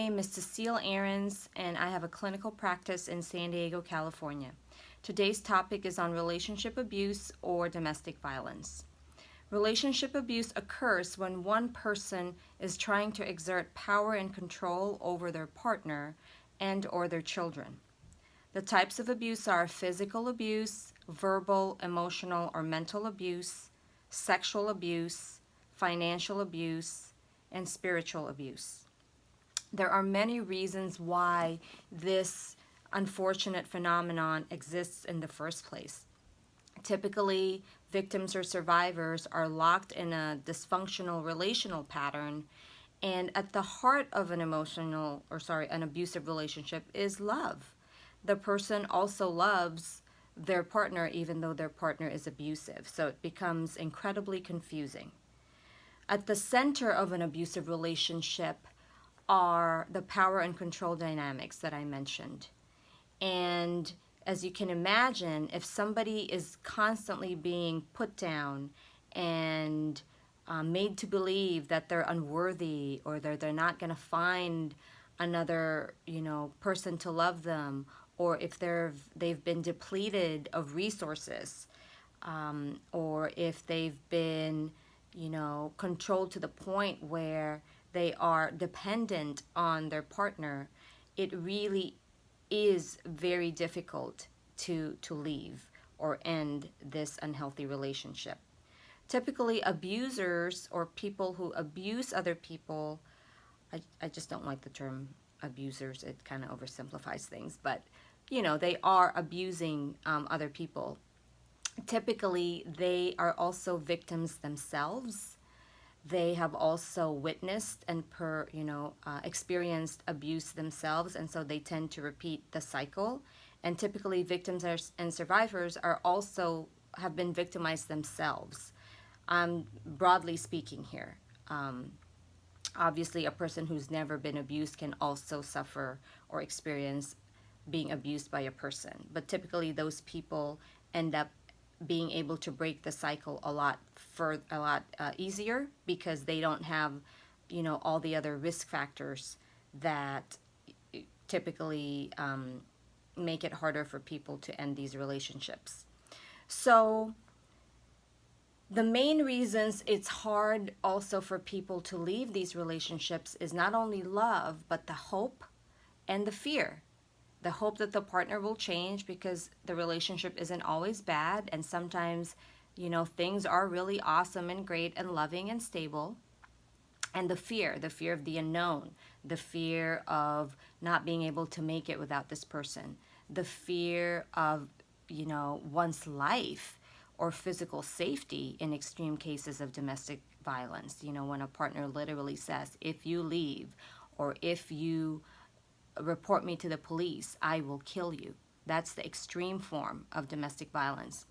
My name is Cecile Ahrens, and I have a clinical practice in San Diego, California. Today's topic is on relationship abuse or domestic violence. Relationship abuse occurs when one person is trying to exert power and control over their partner and or their children. The types of abuse are physical abuse, verbal, emotional, or mental abuse, sexual abuse, financial abuse, and spiritual abuse. There are many reasons why this unfortunate phenomenon exists in the first place. Typically, victims or survivors are locked in a dysfunctional relational pattern, and at the heart of an an abusive relationship is love. The person also loves their partner even though their partner is abusive, so it becomes incredibly confusing. At the center of an abusive relationship are the power and control dynamics that I mentioned. And as you can imagine, if somebody is constantly being put down and made to believe that they're unworthy or they're not going to find another person to love them, or if they've been depleted of resources, or if they've been controlled to the point where they are dependent on their partner, it really is very difficult to leave or end this unhealthy relationship. Typically, abusers or people who abuse other people, I just don't like the term abusers, it kind of oversimplifies things, but they are abusing other people. Typically, they are also victims themselves. They have also witnessed and experienced abuse themselves, and so they tend to repeat the cycle. And typically, victims and survivors are also have been victimized themselves. Broadly speaking here, obviously, a person who's never been abused can also suffer or experience being abused by a person. But typically, those people end up being able to break the cycle a lot easier because they don't have all the other risk factors that typically make it harder for people to end these relationships. So the main reasons it's hard also for people to leave these relationships is not only love, but the hope and the fear. The hope that the partner will change because the relationship isn't always bad, and sometimes things are really awesome and great and loving and stable. And the fear of the unknown, the fear of not being able to make it without this person, the fear of one's life or physical safety in extreme cases of domestic violence. When a partner literally says, if you leave or if you report me to the police, I will kill you. That's the extreme form of domestic violence.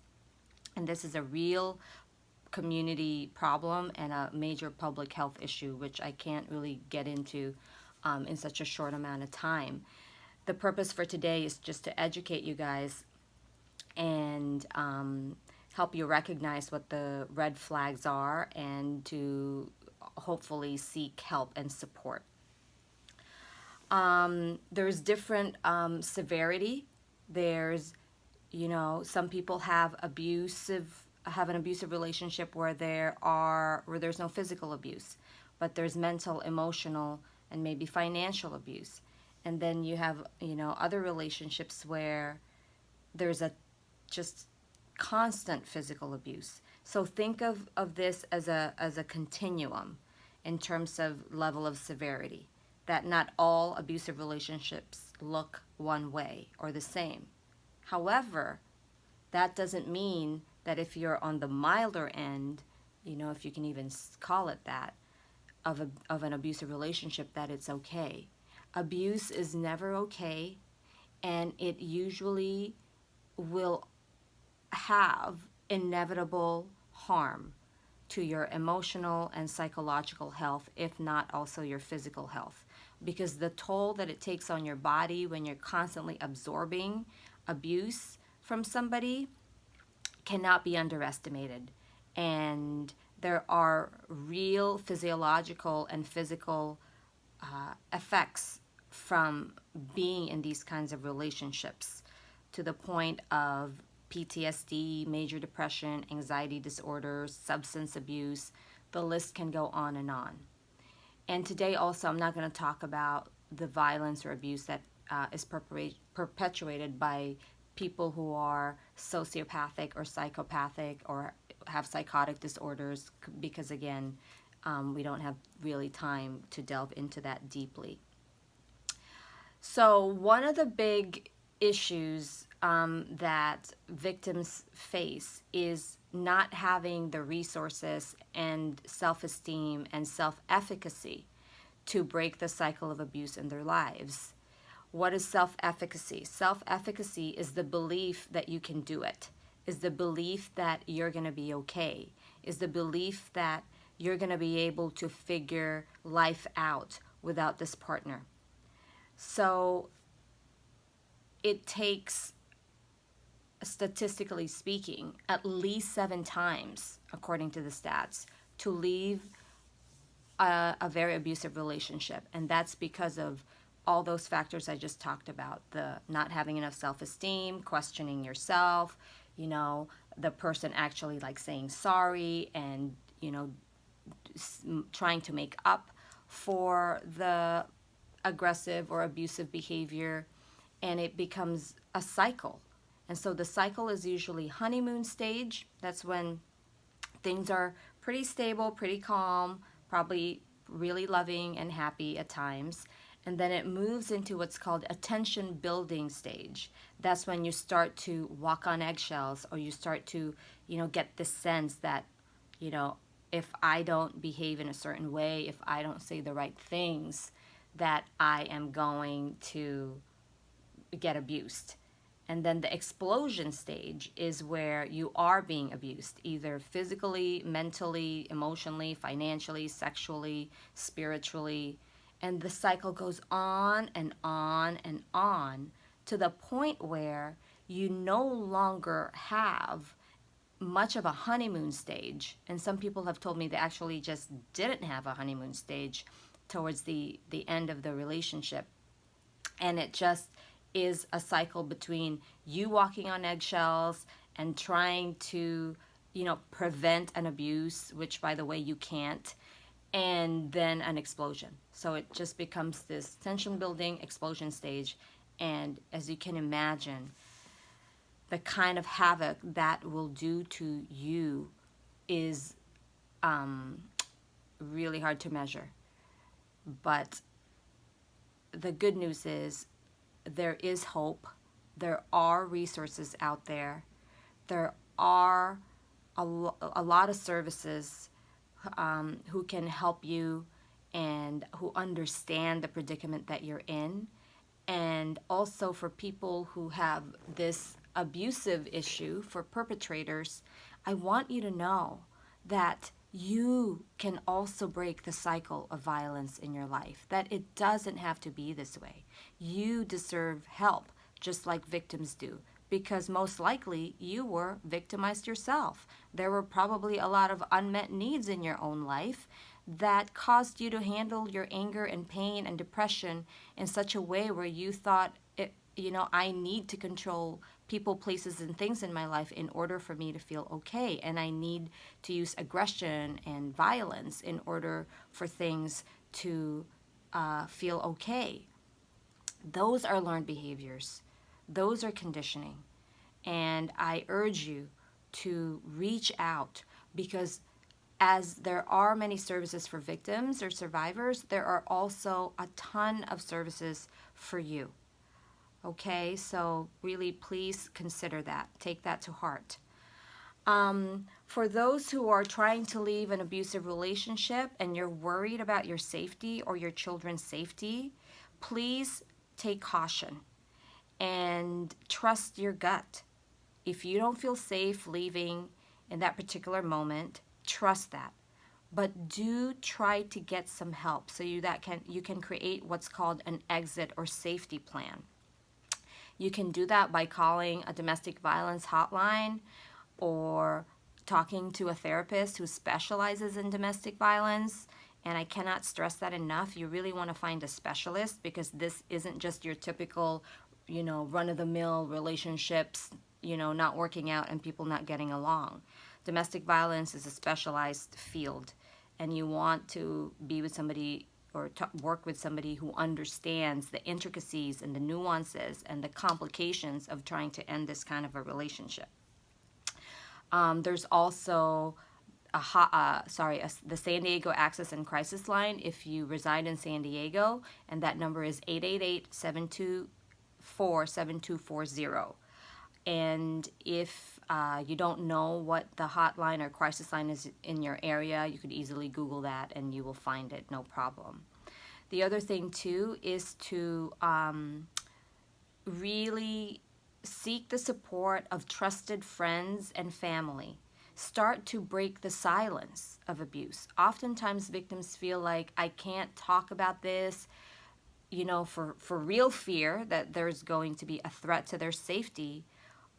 And this is a real community problem and a major public health issue, which I can't really get into in such a short amount of time. The purpose for today is just to educate you guys and help you recognize what the red flags are and to hopefully seek help and support. There's different severity. There's, some people have an abusive relationship where there's no physical abuse, but there's mental, emotional, and maybe financial abuse. And then you have, other relationships where there's a just constant physical abuse. So think of this as a continuum in terms of level of severity, that not all abusive relationships look one way or the same. However, that doesn't mean that if you're on the milder end, if you can even call it that, of an abusive relationship, that it's okay. Abuse is never okay, and it usually will have inevitable harm to your emotional and psychological health, if not also your physical health. Because the toll that it takes on your body when you're constantly absorbing abuse from somebody cannot be underestimated. And there are real physiological and physical effects from being in these kinds of relationships to the point of PTSD, major depression, anxiety disorders, substance abuse. The list can go on and on. And today also, I'm not going to talk about the violence or abuse that is perpetuated by people who are sociopathic or psychopathic or have psychotic disorders, because again, we don't have really time to delve into that deeply. So one of the big issues that victims face is not having the resources and self-esteem and self-efficacy to break the cycle of abuse in their lives. What is self-efficacy? Self-efficacy is the belief that you can do it, is the belief that you're going to be okay, is the belief that you're going to be able to figure life out without this partner. So it takes, statistically speaking, at least 7 times, according to the stats, to leave a very abusive relationship. And that's because of all those factors I just talked about, the not having enough self-esteem, questioning yourself, the person actually like saying sorry and, trying to make up for the aggressive or abusive behavior, and it becomes a cycle. And so the cycle is usually honeymoon stage. That's when things are pretty stable, pretty calm, probably really loving and happy at times. And then it moves into what's called attention building stage. That's when you start to walk on eggshells, or you start to, get this sense that, if I don't behave in a certain way, if I don't say the right things, that I am going to get abused. And then the explosion stage is where you are being abused, either physically, mentally, emotionally, financially, sexually, spiritually. And the cycle goes on and on and on to the point where you no longer have much of a honeymoon stage. And some people have told me they actually just didn't have a honeymoon stage towards the end of the relationship. And it just is a cycle between you walking on eggshells and trying to, prevent an abuse, which by the way you can't, and then an explosion. So it just becomes this tension building explosion stage. And as you can imagine, the kind of havoc that will do to you is really hard to measure. But the good news is there is hope. There are resources out there. There are a lot of services who can help you and who understand the predicament that you're in. And also for people who have this abusive issue, for perpetrators, I want you to know that you can also break the cycle of violence in your life, that it doesn't have to be this way. You deserve help, just like victims do, because most likely you were victimized yourself. There were probably a lot of unmet needs in your own life that caused you to handle your anger and pain and depression in such a way where you thought, I need to control people, places, and things in my life in order for me to feel okay. And I need to use aggression and violence in order for things to feel okay. Those are learned behaviors. Those are conditioning. And I urge you to reach out, because as there are many services for victims or survivors, there are also a ton of services for you. Okay, so really please consider that. Take that to heart. For those who are trying to leave an abusive relationship and you're worried about your safety or your children's safety, please take caution and trust your gut. If you don't feel safe leaving in that particular moment, trust that. But do try to get some help so you can create what's called an exit or safety plan. You can do that by calling a domestic violence hotline or talking to a therapist who specializes in domestic violence. And I cannot stress that enough. You really want to find a specialist, because this isn't just your typical, run-of-the-mill relationships, not working out and people not getting along. Domestic violence is a specialized field, and you want to be with somebody or work with somebody who understands the intricacies and the nuances and the complications of trying to end this kind of a relationship. There's also the San Diego Access and Crisis Line if you reside in San Diego, and that number is 888-724-7240. And if you don't know what the hotline or crisis line is in your area, you could easily Google that and you will find it, no problem. The other thing too is to really seek the support of trusted friends and family. Start to break the silence of abuse. Oftentimes victims feel like, I can't talk about this, for real fear that there's going to be a threat to their safety,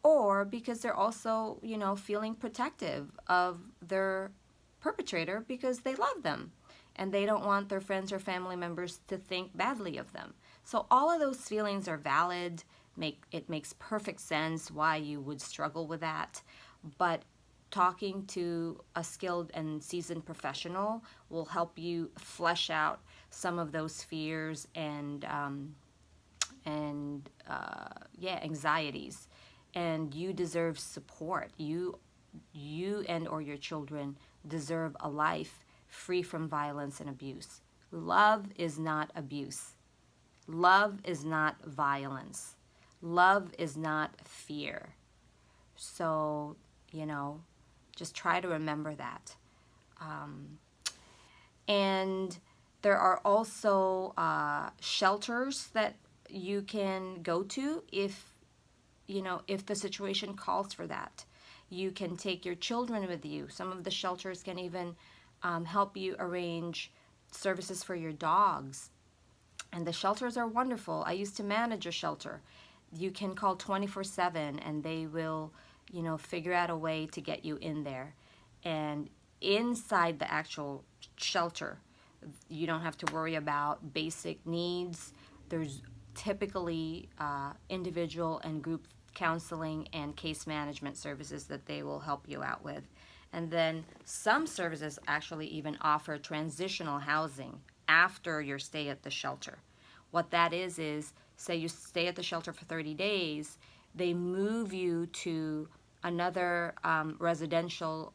or because they're also, feeling protective of their perpetrator because they love them and they don't want their friends or family members to think badly of them. So all of those feelings are valid. It makes perfect sense why you would struggle with that. But talking to a skilled and seasoned professional will help you flesh out some of those fears and anxieties. And you deserve support. You and or your children deserve a life free from violence and abuse. Love is not abuse. Love is not violence. Love is not fear. So, just try to remember that. And there are also shelters that you can go to if the situation calls for that. You can take your children with you. Some of the shelters can even help you arrange services for your dogs. And the shelters are wonderful. I used to manage a shelter. You can call 24/7 and they will, figure out a way to get you in there. And inside the actual shelter, you don't have to worry about basic needs. There's typically individual and group counseling and case management services that they will help you out with. And then some services actually even offer transitional housing after your stay at the shelter. What that is say you stay at the shelter for 30 days, they move you to another residential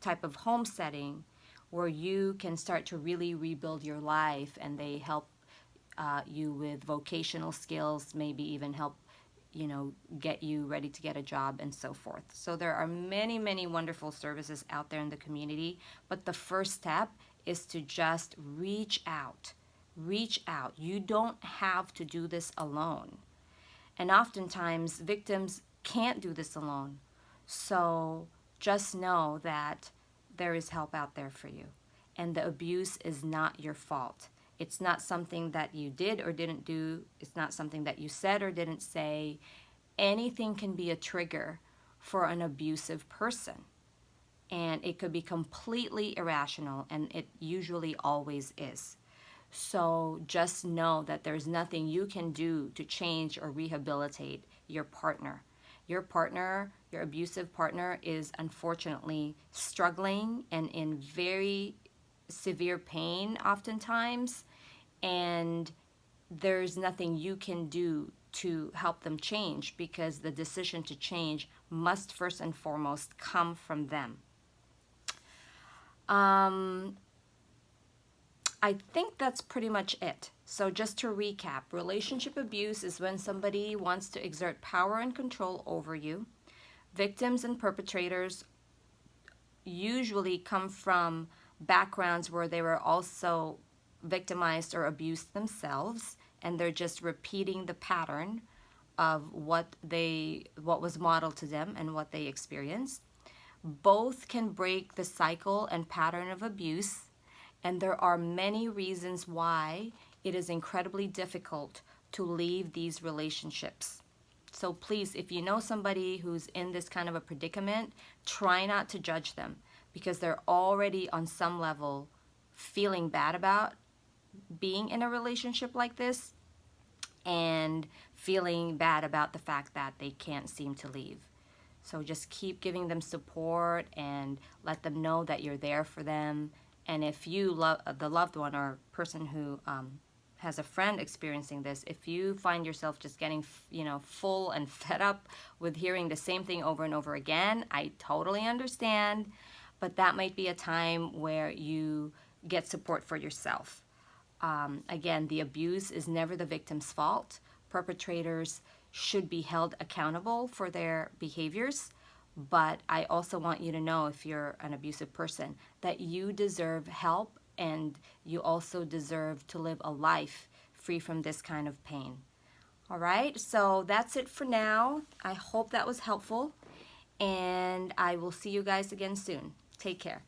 type of home setting where you can start to really rebuild your life, and they help you with vocational skills, maybe even help get you ready to get a job and so forth. So there are many, many wonderful services out there in the community, but the first step is to just reach out. Reach out. You don't have to do this alone. And oftentimes victims can't do this alone. So just know that there is help out there for you. And the abuse is not your fault. It's not something that you did or didn't do. It's not something that you said or didn't say. Anything can be a trigger for an abusive person. And it could be completely irrational, and it usually always is. So just know that there's nothing you can do to change or rehabilitate your partner. Your partner, your abusive partner, is unfortunately struggling and in very severe pain oftentimes, and there's nothing you can do to help them change, because the decision to change must first and foremost come from them. I think that's pretty much it. So just to recap, relationship abuse is when somebody wants to exert power and control over you. Victims and perpetrators usually come from backgrounds where they were also victimized or abused themselves, and they're just repeating the pattern of what was modeled to them and what they experienced. Both can break the cycle and pattern of abuse, and there are many reasons why it is incredibly difficult to leave these relationships. So please, if you know somebody who's in this kind of a predicament, try not to judge them, because they're already on some level feeling bad about being in a relationship like this and feeling bad about the fact that they can't seem to leave. So just keep giving them support and let them know that you're there for them. And if you love the loved one or person who has a friend experiencing this, if you find yourself just getting, full and fed up with hearing the same thing over and over again, I totally understand. But that might be a time where you get support for yourself. Again, the abuse is never the victim's fault. Perpetrators should be held accountable for their behaviors. But I also want you to know, if you're an abusive person, that you deserve help and you also deserve to live a life free from this kind of pain. All right, so that's it for now. I hope that was helpful, and I will see you guys again soon. Take care.